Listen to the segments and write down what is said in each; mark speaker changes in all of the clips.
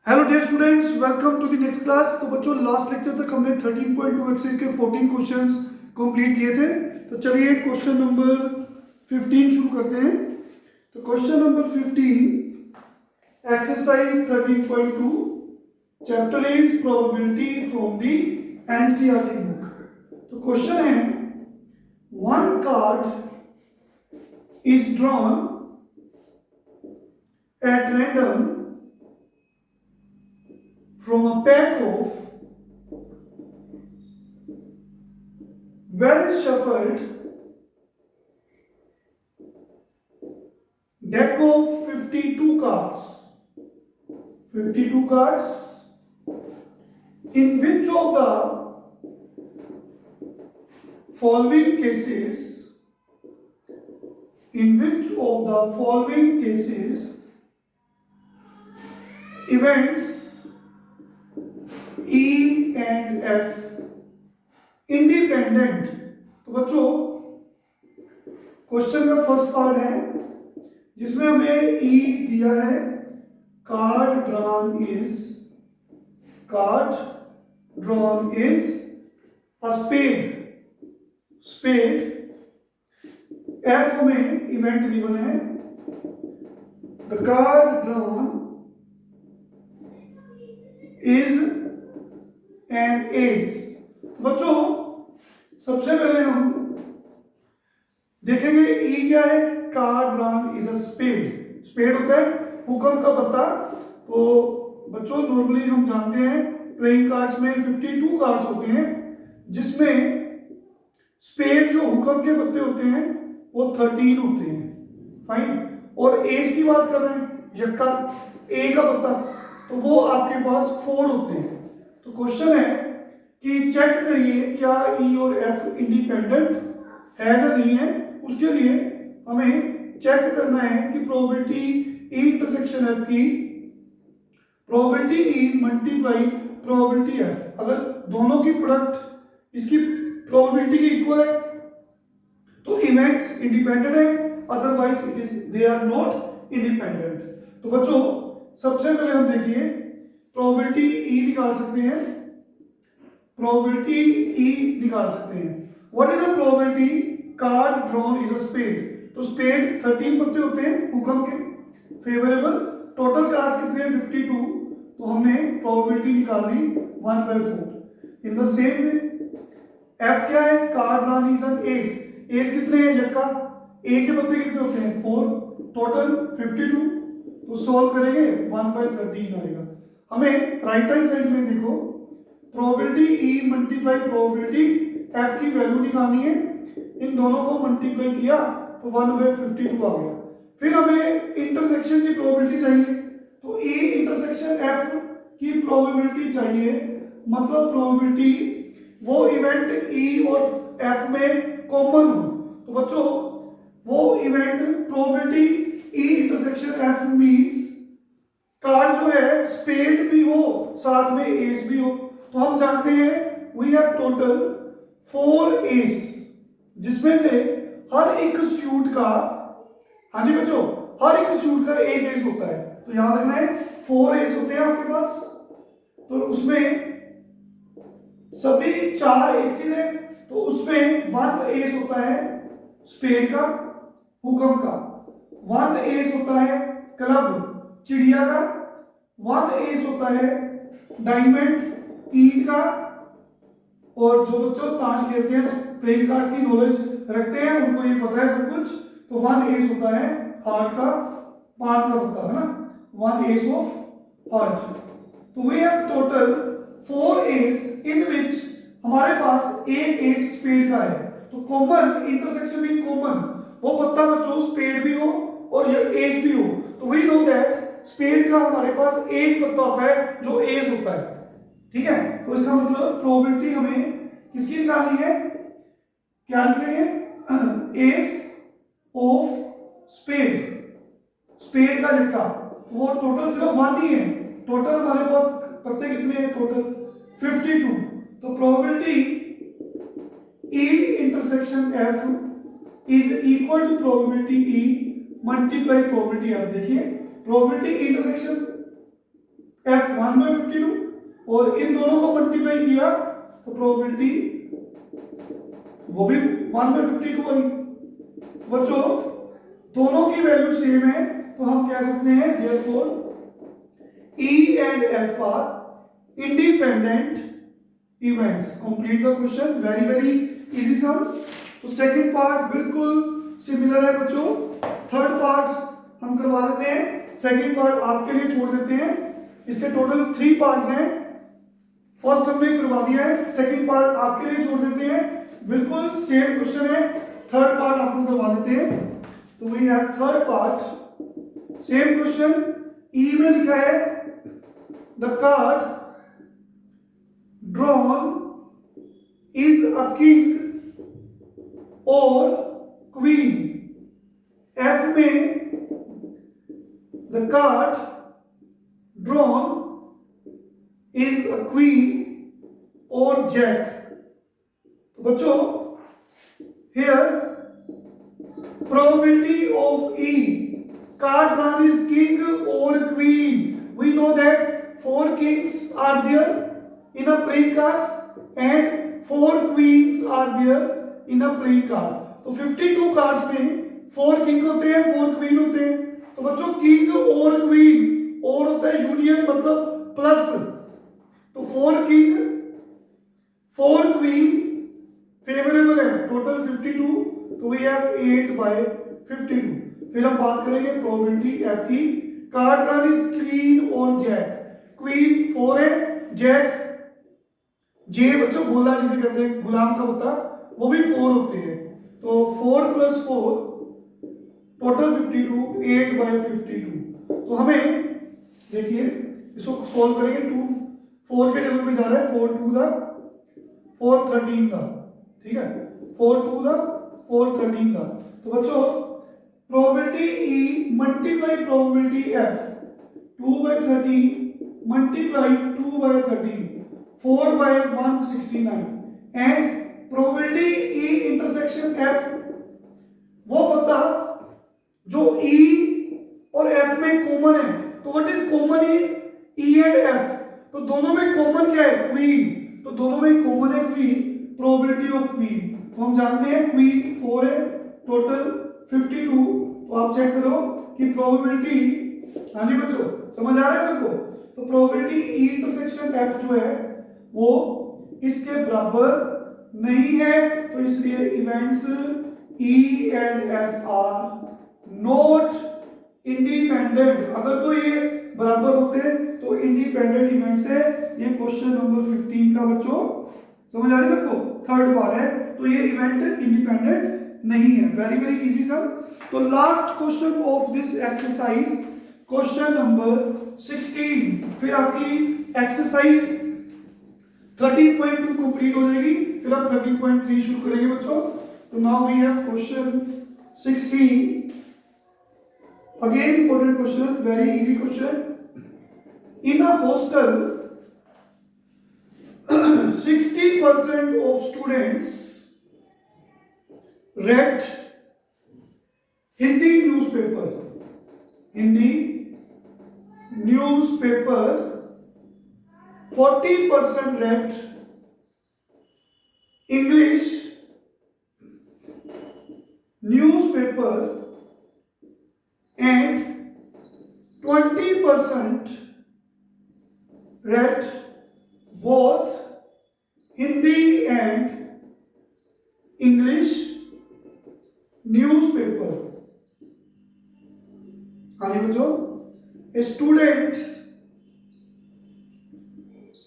Speaker 1: Hello dear students, welcome to the next class. तो बच्चों, last lecture तक हमने 13.2 एक्सरसाइज के 14 क्वेश्चंस कंप्लीट किए थे। तो चलिए क्वेश्चन नंबर 15 शुरू करते हैं। तो question number 15, exercise 13.2, chapter is probability from the NCERT book. तो क्वेश्चन है, one card is drawn at random from a pack of well shuffled deck of 52 cards. 52 cards. In which of the following cases? In which of the following cases events E and F independent? तो बच्चों, question का first part है जिसमें हमें E दिया है, card drawn is a spade. F में event given है, the card drawn is an ace. बच्चों, सबसे पहले हम देखेंगे ई क्या है। Card drawn is a spade होता है हुक्म का पत्ता। तो बच्चों, नॉर्मली हम जानते हैं प्लेइंग कार्ड्स में 52 कार्ड्स होते हैं, जिसमें स्पेड जो हुक्म के पत्ते होते हैं वो 13 होते हैं। फाइन। और एस की बात कर रहे हैं, यक्का ए का पत्ता, तो वो आपके पास 4 होते हैं। तो क्वेश्चन है कि चेक करिए क्या ई और एफ इंडिपेंडेंट है या नहीं है। उसके लिए हमें चेक करना है कि प्रोबेबिलिटी ई इंटरसेक्शन एफ की probability E multiply probability F, अगर दोनों की प्रोडक्ट इसकी प्रोबेबिलिटी की इक्वल है तो इवेंट्स इंडिपेंडेंट है, otherwise it is they are not independent. तो बच्चों, सबसे पहले हम देखिए प्रोबेबिलिटी ई निकाल सकते हैं। What is the probability card drawn is a spade. तो स्पेड 13 पत्ते होते हैं हुक्म के फेवरेबल। टोटल कार्ड्स कितने हैं? 52। तो हमने प्रोबेबिलिटी निकाल दी 1/4। In the same way F क्या है? Card drawn is an S. S कितने हैं? यक्का। ए के पत्ते कितने होते हैं? 4। टोटल 52। तो सॉल्व करेंगे 1/13 आएगा। हमें राइट हैंड साइड में देखो, probability E multiply probability F की वैल्यू निकालनी है। इन दोनों को मल्टीप्लाई किया तो 1/52 आ गया। फिर हमें इंटरसेक्शन की प्रोबेबिलिटी चाहिए, तो ई इंटरसेक्शन एफ की प्रोबेबिलिटी चाहिए, मतलब प्रोबेबिलिटी वो इवेंट ई और एफ में कॉमन हो। तो बच्चों, वो event probability E intersection F means card जो है स्पेड भी हो साथ में एस भी हो। तो हम जानते हैं वी हैव टोटल 4 एस, जिसमें से हर एक सूट का, हाँ जी बच्चों, हर एक सूट का एक एस होता है। तो याद रखना है 4 एस होते हैं आपके पास। तो उसमें सभी 4 एसेस हैं, तो उसमें 1 एस होता है स्पेड का, हुक्म का। 1 एस होता है क्लब चिड़िया का। 1 एस होता है डायमंड ईंट का। और जो बच्चों ताश खेलते हैं, प्लेइंग कार्ड्स की नॉलेज रखते हैं, उनको ये पता है सब कुछ। तो 1 एस होता है हार्ट का, पान का पत्ता है ना, 1 एस ऑफ हार्ट। तो वी हैव टोटल 4 एस इन विच हमारे पास एक एस स्पेड का है। तो कॉमन इंटरसेक्शन मीन कॉमन, वो पत्ता बच्चों स्पेड भी हो और ये एस भी हो। तो वी नो दैट स्पेड का हमारे पास एक पत्ता होता है जो एस होता है। ठीक है, तो इसका मतलब प्रोबेबिलिटी हमें किसकी निकालनी है? क्या लिखेंगे? एस ऑफ स्पेड का झटका। वो टोटल सिर्फ 1 ही है। टोटल हमारे पास पत्ते कितने हैं? टोटल 52। तो probability E intersection F is equal to probability E multiply probability F. देखिए प्रोबेबिलिटी इंटरसेक्शन F 1/52 और इन दोनों को मल्टीप्लाई किया तो प्रोबेबिलिटी वो भी 1/52 आई। बच्चों दोनों की वैल्यू सेम है तो हम कह सकते हैं therefore E and F are independent events। Complete the question, very very easy sum. तो सेकंड पार्ट बिल्कुल सिमिलर है बच्चों। थर्ड पार्ट हम करवा देते हैं, सेकंड पार्ट आपके लिए छोड़ देते हैं। इसके टोटल 3 पार्ट्स हैं। फर्स्ट हमने करवा दिया है, सेकंड पार्ट आपके लिए छोड़ देते हैं। बिल्कुल सेम क्वेश्चन है, थर्ड पार्ट आपको करवा देते हैं। तो वही है थर्ड पार्ट, सेम क्वेश्चन। ई में लिखा है the card drawn is a king और क्वीन। एफ में the card drawn is a queen और जैक। तो बच्चों here probability of E card drawn is king or queen. We know that 4 kings are there in a playing cards and 4 queens are there in a playing card. तो 52 cards में 4 king होते हैं, 4 queen होते हैं। तो बच्चों king और queen, और होता है यूनियन मतलब प्लस। तो 4 king 4 queen फेवरेबल है, टोटल 52। तो वी हैव 8/52। फिर हम बात करेंगे प्रोबेबिलिटी एफ की। कार्ड ड्रॉन इज क्वीन और जैक। क्वीन 4 है, जैक जे बच्चों गोला जिसे कहते हैं, गुलाम का पत्ता, वो भी 4 होते हैं। तो 4 + 4 टोटल 52, 8/52। तो हमें देखिए इसको सॉल्व करेंगे। 2 4 के टेबल में जा रहा है, 4 2 द 4 13 का, ठीक है, 4 2 द 4 13 का। तो बच्चों probability E multiply probability F 2/13 multiply 2/13 4/169 and probability E intersection F वो पता जो E और F में कॉमन है। तो what is common in E and F? तो दोनों में कॉमन क्या है? क्वीन। तो दोनों में कॉमन है क्वीन, प्रोबेबिलिटी ऑफ क्वीन। तो हम जानते हैं क्वीन 4 है, टोटल 52। तो आप चेक करो कि प्रोबेबिलिटी, हाँ जी बच्चों समझ आ रहा है सबको? तो प्रोबेबिलिटी ई इंटरसेक्शन एफ जो है वो इसके बराबर नहीं है। तो इसलिए events E and F R not independent. अगर तो ये बराबर होते तो इंडिपेंडेंट इवेंट्स है। ये क्वेश्चन नंबर 15 का बच्चों समझ आ रही है सबको? थर्ड पार्ट है। तो ये इवेंट इंडिपेंडेंट नहीं है। Very very easy sir. तो last question of this exercise, question number 16। फिर आपकी एक्सरसाइज 13.2 कंप्लीट हो जाएगी। फिर हम 13.3 शुरू करेंगे बच्चों। तो now we have question 16। Again important question, very easy question. In a hostel 60% of students read Hindi newspaper. Hindi newspaper 40% read English newspaper and 20% read both Hindi and English newspaper. हाँ जी बच्चों, a student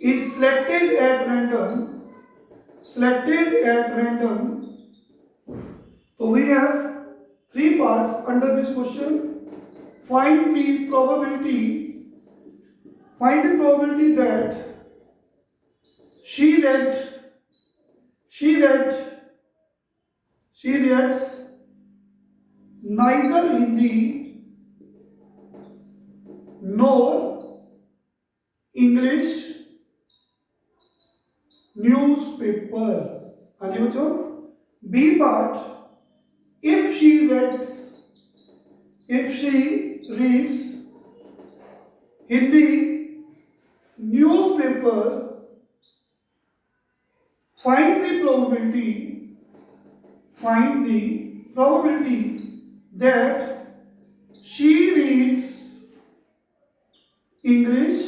Speaker 1: is selected at random. So we have 3 parts under this question. Find the probability that she reads neither Hindi nor English newspaper. हाँ जी बच्चों। B part, if she reads Hindi newspaper, find the probability that she reads English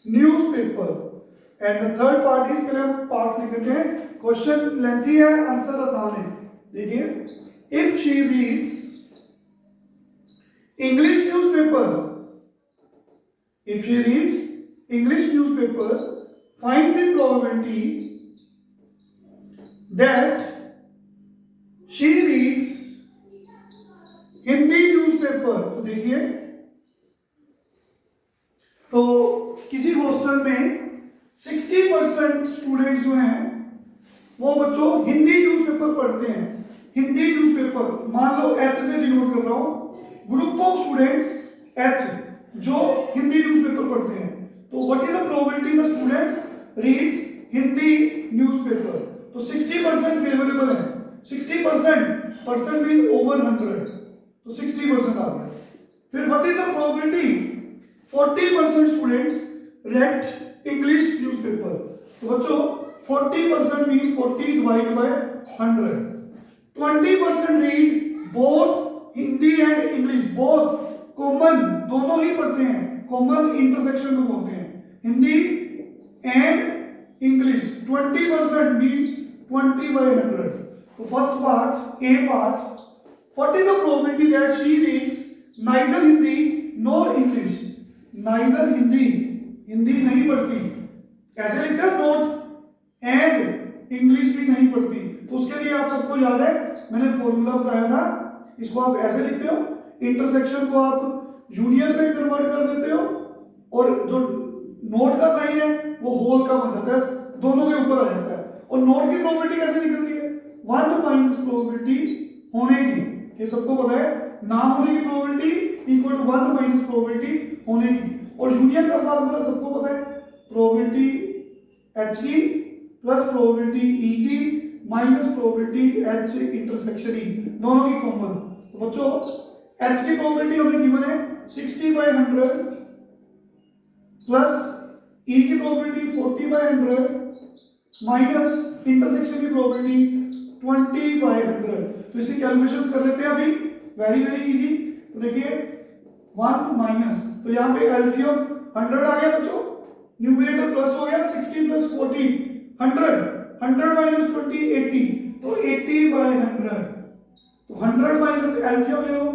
Speaker 1: newspaper. And the third part is, पहले हम parts लिख देते हैं, question lengthy है, answer आसान है. देखिए, if she reads English newspaper, find the probability that she reads Hindi newspaper. तो देखिए, तो किसी हॉस्टल में 60% स्टूडेंट्स जो हैं वो बच्चों हिंदी न्यूज़पेपर पढ़ते हैं. हिंदी न्यूज़पेपर मान लो H से डिनोट कर रहा हूं, ग्रुप ऑफ स्टूडेंट्स H जो हिंदी न्यूज़पेपर पढ़ते हैं. तो what is the probability the students reads Hindi newspaper? तो 60% फेवरेबल है. 60% मीन ओवर 100, तो 60% आ गया. फिर what is the probability 40% students read English newspaper? तो बच्चों 40% mean 40 divide by 100. 20% read both Hindi and English. Both common, दोनों ही पढ़ते हैं. कॉमन इंटरसेक्शन को बोलते हैं, Hindi and English. 20% mean 20 by 100. तो first part, a part, what is the probability that she reads neither Hindi nor English? Neither Hindi नहीं पढ़ती, ऐसे लिखते हैं नोट, एंड इंग्लिश भी नहीं पढ़ती. तो उसके लिए आप सबको याद है, मैंने फॉर्मूला बताया था, इसको आप ऐसे लिखते हो, इंटरसेक्शन को आप यूनियन में कन्वर्ट कर देते हो, और जो नोट का साइन है वो होल का बन जाता है, दोनों के ऊपर आ जाता है. और नोट की प्रोबेबिलिटी कैसे निकलती है? 1 माइनस प्रोबेबिलिटी होने की, ये सबको पता है, ना होने की probability equal to 1 minus probability होने की. और यूनियन का फार्मूला सबको पता है, प्रोबेबिलिटी H की प्लस प्रोबेबिलिटी E की minus probability H intersection E, दोनों की कॉमन. तो बच्चों H की प्रोबेबिलिटी हमें गिवन है 60/100 प्लस E की प्रोबेबिलिटी 40/100 माइनस इंटरसेक्शन की प्रोबेबिलिटी 20/100. तो इसकी कैलकुलेशंस कर लेते हैं अभी, वेरी इजी. तो देखिए 1 माइनस, तो यहाँ पे एलसीएम 100 आ गया बच्चों, न्यूमरेटर प्लस हो गया, 60 प्लस 40 100 माइनस 20 80, तो 80/100. तो 100 माइनस एलसीएम ले लो,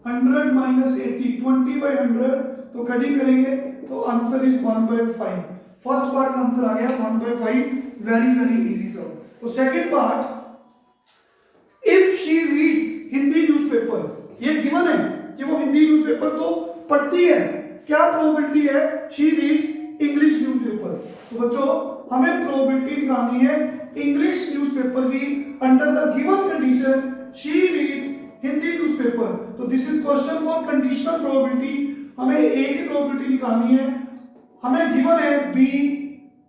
Speaker 1: 100 माइनस 80 20/100, तो कटिंग करेंगे तो आंसर इज 1/5. फर्स्ट पार्ट का आंसर आ गया 1/5, वेरी इजी सर. तो second part, if she reads Hindi newspaper, ये गिवन है कि वो हिंदी न्यूज़पेपर तो पढ़ती है, क्या प्रोबेबिलिटी है शी रीड्स इंग्लिश न्यूज़पेपर? तो बच्चों हमें प्रोबेबिलिटी निकालनी है इंग्लिश न्यूज़पेपर की under the given condition she reads Hindi newspaper. तो this is question for conditional probability. हमें ए की प्रोबेबिलिटी निकालनी है, हमें गिवन है बी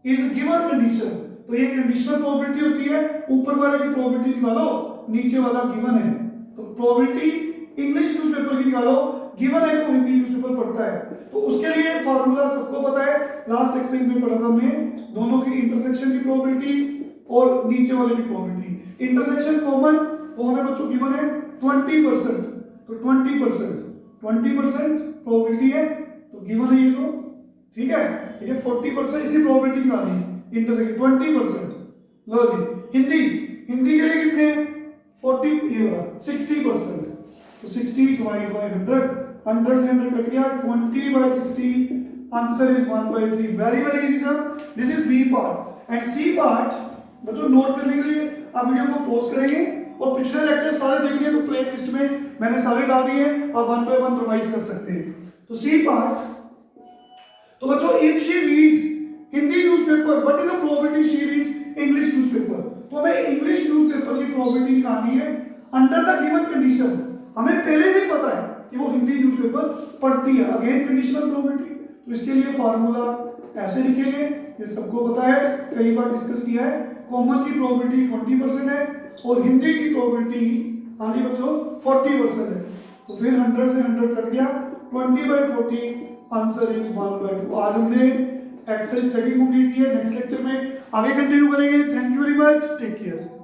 Speaker 1: इज गिवन कंडीशन. तो ये कंडीशनल प्रोबेबिलिटी होती है, ऊपर वाले की प्रोबेबिलिटी निकालो, नीचे वाला गिवन है. तो प्रोबेबिलिटी इंग्लिश न्यूज़पेपर की निकालो, गिवन है को हिंदी न्यूज़पेपर पढ़ता है. तो उसके लिए फार्मूला सबको पता है, लास्ट एक्सरसाइज में पढ़ा था हमने, दोनों की इंटरसेक्शन की प्रोबेबिलिटी और नीचे वाले की प्रोबेबिलिटी. इंटरसेक्शन कॉमन, वो हमें बच्चों गिवन है 20%. तो 20% प्रोबेबिलिटी है, तो गिवन है ये, तो ठीक है. ये 40% इसकी प्रोबेबिलिटी निकालनी है, इंटरसेक्शन 20%. लो जी, हिंदी के लिए कितने हैं? 40, ये वाला 60%. तो 60 डिवाइड बाय 100 से 100 कट गया, 20/60, answer is 1/3. Very easy sir. This is B part. And C part बच्चों नोट करने के लिए आप वीडियो को पॉज करेंगे, और पिछले लेक्चर सारे देखने हैं तो प्ले लिस्ट में मैंने सारे डाल दिए, आप 1 by 1 रिवाइज कर सकते हैं. तो सी पार्ट, तो बच्चों if she read Hindi newspaper, what is the probability she reads English newspaper? तो हमें इंग्लिश न्यूज़पेपर की प्रोबेबिलिटी निकालनी है अंडर द गिवन कंडीशन. हमें पहले से ही पता है कि वो हिंदी न्यूज़पेपर पढ़ती है, अगेन कंडीशनल प्रोबेबिलिटी. तो इसके लिए फार्मूला ऐसे लिखेंगे, ये सबको पता है, कई बार डिस्कस किया है. कॉमन की प्रोबेबिलिटी 20% है और हिंदी की प्रोबेबिलिटी, हाँ जी बच्चों, 40% है. तो फिर 100 से 100 कट गया, 20/40, आंसर इज 1/2. आज हमने एक्सरसाइज सेकंड कंप्लीट की है। नेक्स्ट लेक्चर में आगे कंटिन्यू करेंगे। Thank you very much, take care.